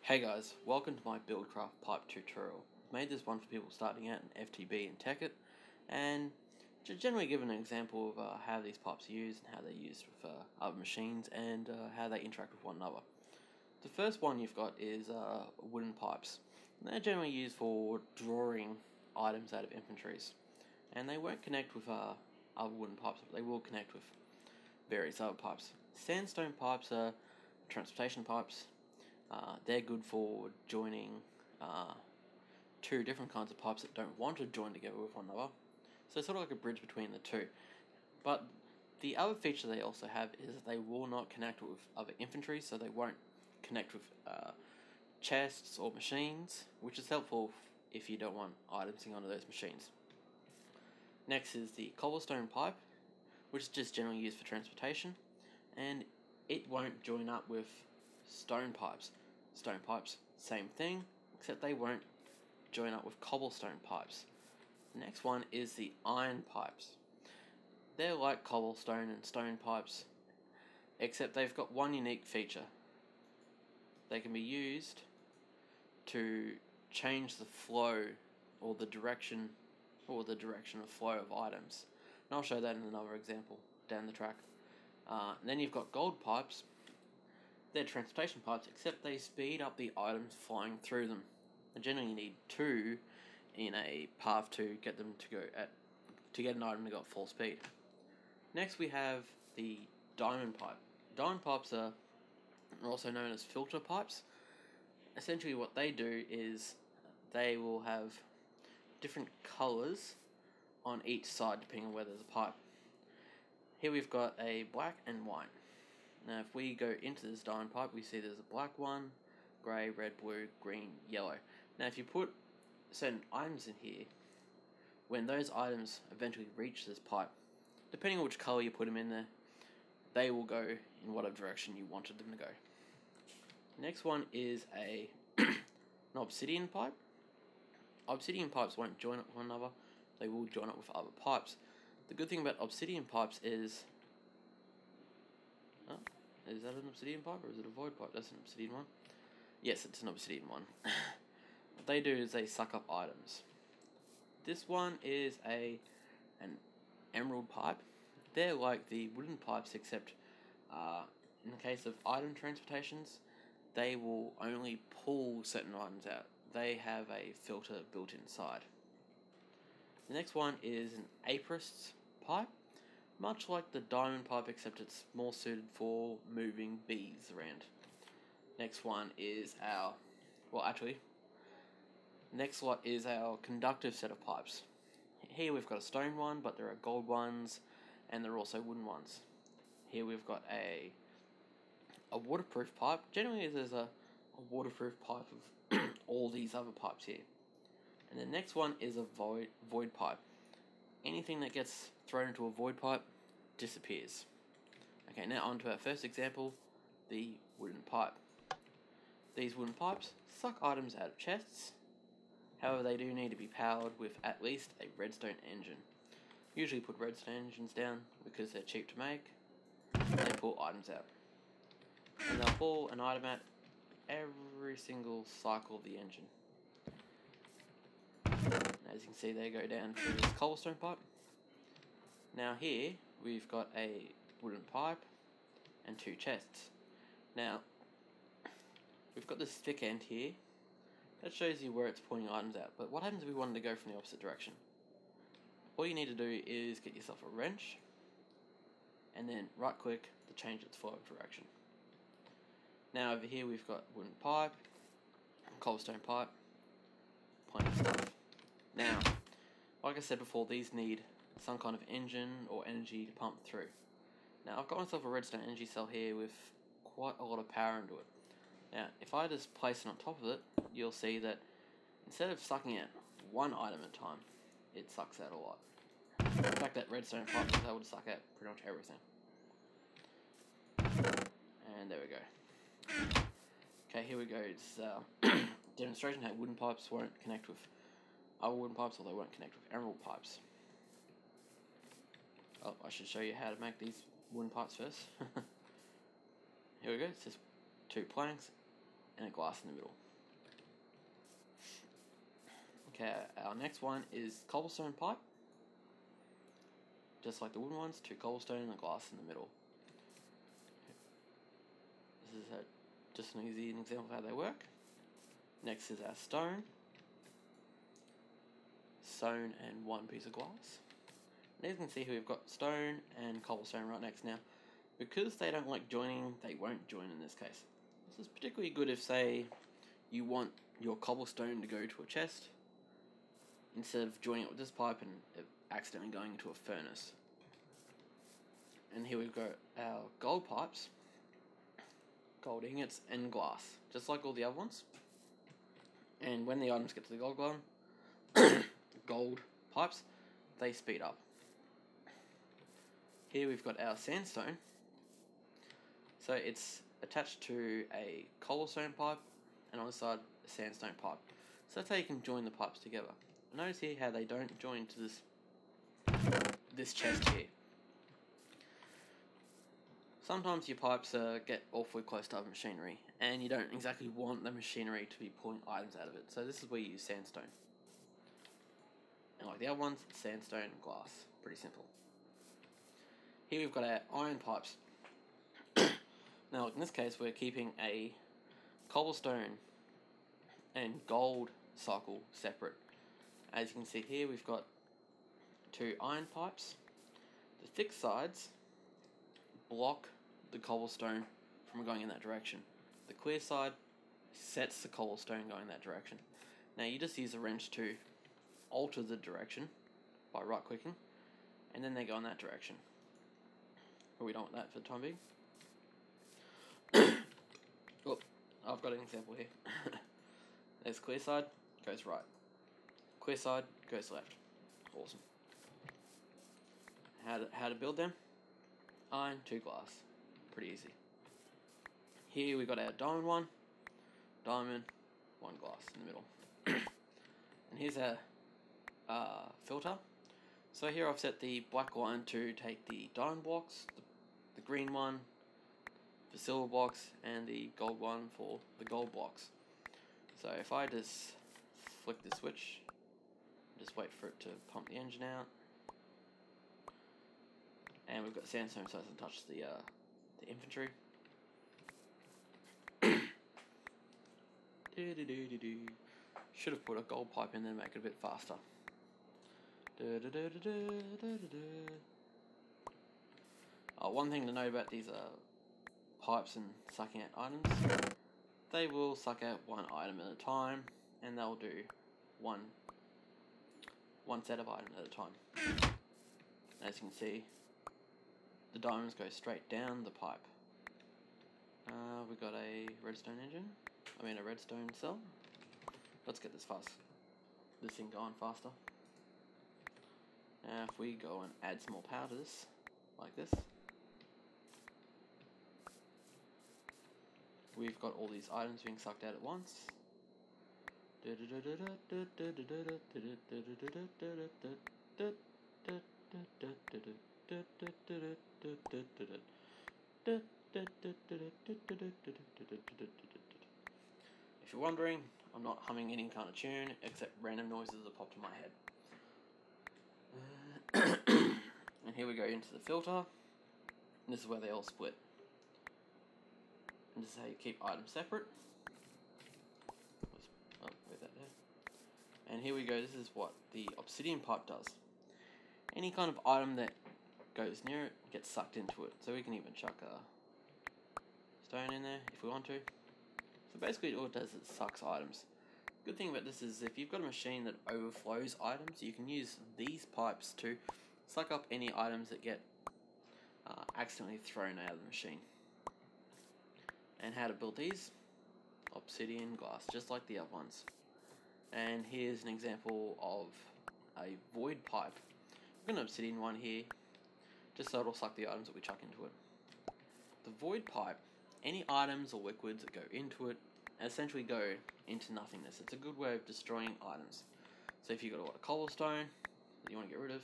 Hey guys, welcome to my Buildcraft Pipe tutorial. I've made this one for people starting out in FTB and Tekkit, and to generally give an example of how these pipes are used and how they're used with other machines and how they interact with one another. The first one you've got is wooden pipes. And they're generally used for drawing items out of inventories, and they won't connect with other wooden pipes, but they will connect with various other pipes. Sandstone pipes are transportation pipes. They're good for joining two different kinds of pipes that don't want to join together with one another. So it's sort of like a bridge between the two. But the other feature they also have is that they will not connect with other infantry, so they won't connect with chests or machines, which is helpful if you don't want items onto those machines. Next is the cobblestone pipe, which is just generally used for transportation, and it won't join up with stone pipes. Stone pipes, same thing, except they won't join up with cobblestone pipes. The next one is the iron pipes. They're like cobblestone and stone pipes, except they've got one unique feature. They can be used to change the flow or the direction of flow of items. And I'll show that in another example down the track. Then you've got gold pipes. They're transportation pipes, except they speed up the items flying through them. And generally you need two in a path to get them to go to get an item to go at full speed. Next we have the diamond pipe. Diamond pipes are also known as filter pipes. Essentially what they do is they will have different colours on each side depending on where there's a pipe. Here we've got a black and white. Now if we go into this diamond pipe, we see there's a black one, grey, red, blue, green, yellow. Now if you put certain items in here, when those items eventually reach this pipe, depending on which colour you put them in there, they will go in whatever direction you wanted them to go. Next one is an obsidian pipe. Obsidian pipes won't join up with one another, they will join up with other pipes. The good thing about obsidian pipes is... Oh, is that an obsidian pipe or is it a void pipe? That's an obsidian one. Yes, it's an obsidian one. What they do is they suck up items. This one is an emerald pipe. They're like the wooden pipes, except in the case of item transportations, they will only pull certain items out. They have a filter built inside. The next one is an apricot pipe. Much like the diamond pipe, except it's more suited for moving bees around. Next one is our... next lot is our conductive set of pipes. Here we've got a stone one, but there are gold ones, and there are also wooden ones. Here we've got a waterproof pipe. Generally there's a waterproof pipe of all these other pipes here. And the next one is a void pipe. Anything that gets thrown into a void pipe disappears. Okay, now on to our first example, the wooden pipe. These wooden pipes suck items out of chests. However, they do need to be powered with at least a redstone engine. Usually put redstone engines down because they're cheap to make. They pull items out. And they'll pull an item out every single cycle of the engine. As you can see, they go down to this cobblestone pipe. Now here, we've got a wooden pipe and two chests. Now, we've got this thick end here. That shows you where it's pulling items out. But what happens if we wanted to go from the opposite direction? All you need to do is get yourself a wrench, and then right click to change its flow of direction. Now over here we've got wooden pipe, cobblestone pipe, plenty of stuff. Now, like I said before, these need some kind of engine or energy to pump through. Now I've got myself a redstone energy cell here with quite a lot of power into it. Now if I just place it on top of it, you'll see that instead of sucking out one item at a time, it sucks out a lot. In fact, that redstone pipe is able to suck out pretty much everything. And there we go. Okay, here we go. It's demonstration how wooden pipes won't connect with other wooden pipes, or they won't connect with emerald pipes. Oh, I should show you how to make these wooden pipes first. Here we go. It's just two planks and a glass in the middle. Okay, our next one is cobblestone pipe. Just like the wooden ones, 2 cobblestone and a glass in the middle. This is just an easy example of how they work. Next is our stone and 1 piece of glass. And as you can see here, we've got stone and cobblestone right next now. Because they don't like joining, they won't join in this case. This is particularly good if, say, you want your cobblestone to go to a chest, instead of joining it with this pipe and it accidentally going into a furnace. And here we've got our gold pipes, gold ingots and glass, just like all the other ones. And when the items get to the gold one, gold pipes, they speed up. Here we've got our sandstone. So it's attached to a cobblestone pipe and on the side a sandstone pipe. So that's how you can join the pipes together. Notice here how they don't join to this chest here. Sometimes your pipes get awfully close to other machinery and you don't exactly want the machinery to be pulling items out of it. So this is where you use sandstone. And like the other ones, sandstone and glass. Pretty simple. Here we've got our iron pipes. Now in this case we're keeping a cobblestone and gold cycle separate. As you can see here, we've got 2 iron pipes. The thick sides block the cobblestone from going in that direction. The clear side sets the cobblestone going that direction. Now you just use a wrench to alter the direction by right clicking, and then they go in that direction. But we don't want that for the time being. Oh, I've got an example here. There's clear side, goes right. Clear side, goes left. Awesome. How to build them? Iron, 2 glass. Pretty easy. Here we got our diamond 1, 1 glass in the middle. And here's our filter. So here I've set the black line to take the diamond blocks, the green one for silver blocks, and the gold one for the gold blocks. So if I just flick the switch, just wait for it to pump the engine out, and we've got sandstone so it doesn't touch the infantry. Should have put a gold pipe in there to make it a bit faster. One thing to note about these pipes and sucking out items, they will suck out 1 item at a time, and they'll do one set of items at a time. As you can see, the diamonds go straight down the pipe. We've got a redstone a redstone cell. Let's get this thing going faster. Now if we go and add some more power to this, like this, we've got all these items being sucked out at once. If you're wondering, I'm not humming any kind of tune except random noises that popped in my head. And here we go into the filter, and this is where they all split. And this is how you keep items separate. Leave that there. And here we go, this is what the obsidian pipe does. Any kind of item that goes near it gets sucked into it. So we can even chuck a stone in there if we want to. So basically all it does is it sucks items. Good thing about this is if you've got a machine that overflows items, you can use these pipes to suck up any items that get accidentally thrown out of the machine. And how to build these? Obsidian glass, just like the other ones. And here's an example of a void pipe. We've got an obsidian one here, just so it'll suck the items that we chuck into it. The void pipe, any items or liquids that go into it essentially go into nothingness. It's a good way of destroying items. So if you've got a lot of cobblestone that you want to get rid of,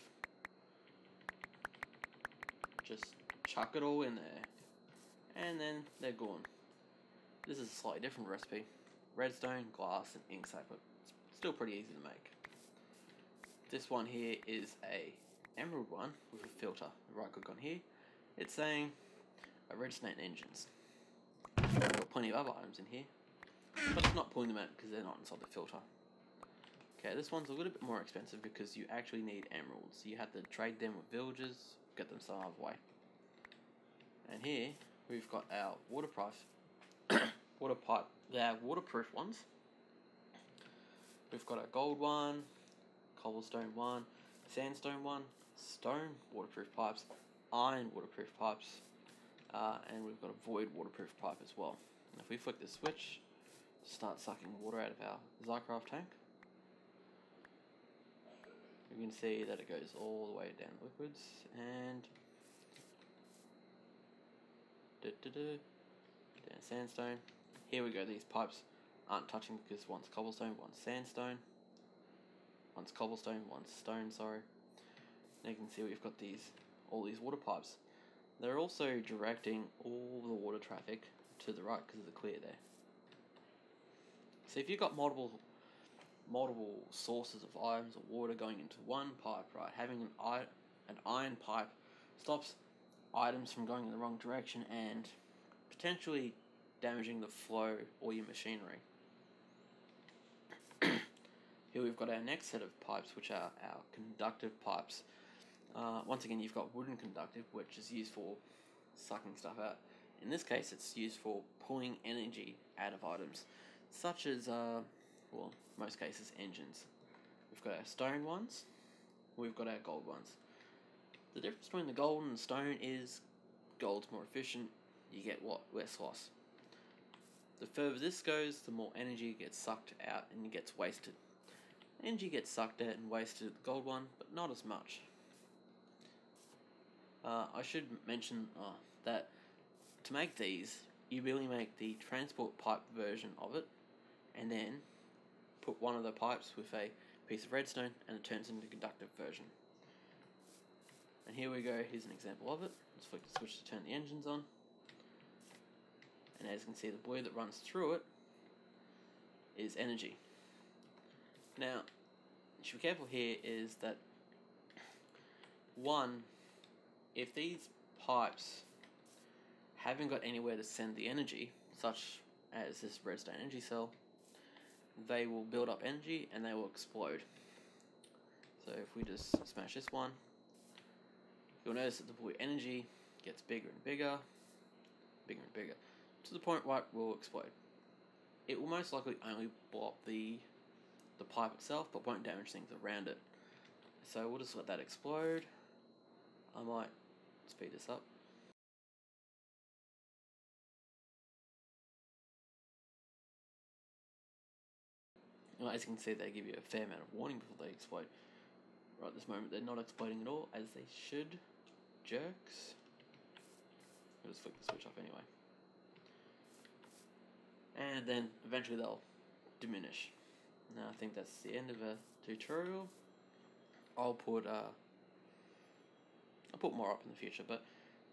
just chuck it all in there, and then they're gone. This is a slightly different recipe. Redstone, glass, and ink sac, but it's still pretty easy to make. This one here is a emerald one with a filter. Right click on here. It's saying a redstone engines. I've got plenty of other items in here, but it's not pulling them out because they're not inside the filter. Okay, this one's a little bit more expensive because you actually need emeralds. You have to trade them with villagers, get them some other way. And here we've got our waterproof ones. We've got a gold one, cobblestone one, sandstone one, stone waterproof pipes, iron waterproof pipes, and we've got a void waterproof pipe as well. And if we flick the switch, start sucking water out of our Zycraft tank, you can see that it goes all the way down liquids, and down sandstone. Here we go, these pipes aren't touching because one's cobblestone, one's sandstone, one's cobblestone, one's stone, sorry. Now you can see we've got all these water pipes. They're also directing all the water traffic to the right because of the clear there. So if you've got multiple sources of items of water going into one pipe, right, having an iron pipe stops items from going in the wrong direction and potentially damaging the flow or your machinery. Here we've got our next set of pipes, which are our conductive pipes. Once again, you've got wooden conductive, which is used for sucking stuff out. In this case, it's used for pulling energy out of items, such as, most cases, engines. We've got our stone ones, we've got our gold ones. The difference between the gold and the stone is gold's more efficient, you get less loss. The further this goes, the more energy gets sucked out and it gets wasted. Energy gets sucked out and wasted with the gold one, but not as much. I should mention that to make these, you really make the transport pipe version of it, and then put one of the pipes with a piece of redstone, and it turns into the conductive version. And here we go, here's an example of it. Let's flick the switch to turn the engines on. And as you can see, the blue that runs through it is energy. Now, you should be careful here is that, one, if these pipes haven't got anywhere to send the energy, such as this redstone energy cell, they will build up energy and they will explode. So if we just smash this one, you'll notice that the blue energy gets bigger and bigger, to the point where it will explode. It will most likely only blow up the pipe itself, but won't damage things around it. So we'll just let that explode. I might speed this up. Well, as you can see, they give you a fair amount of warning before they explode. Right at this moment, they're not exploding at all, as they should. Jerks. I'll just flick the switch off anyway. And then eventually they'll diminish. Now I think that's the end of the tutorial. I'll put more up in the future, but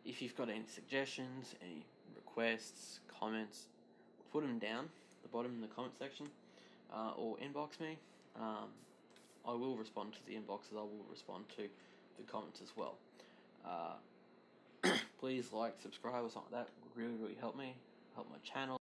if you've got any suggestions, any requests, comments, put them down at the bottom in the comment section, or inbox me. I will respond to the inboxes, I will respond to the comments as well. Please like, subscribe or something like that, would really help me, help my channel.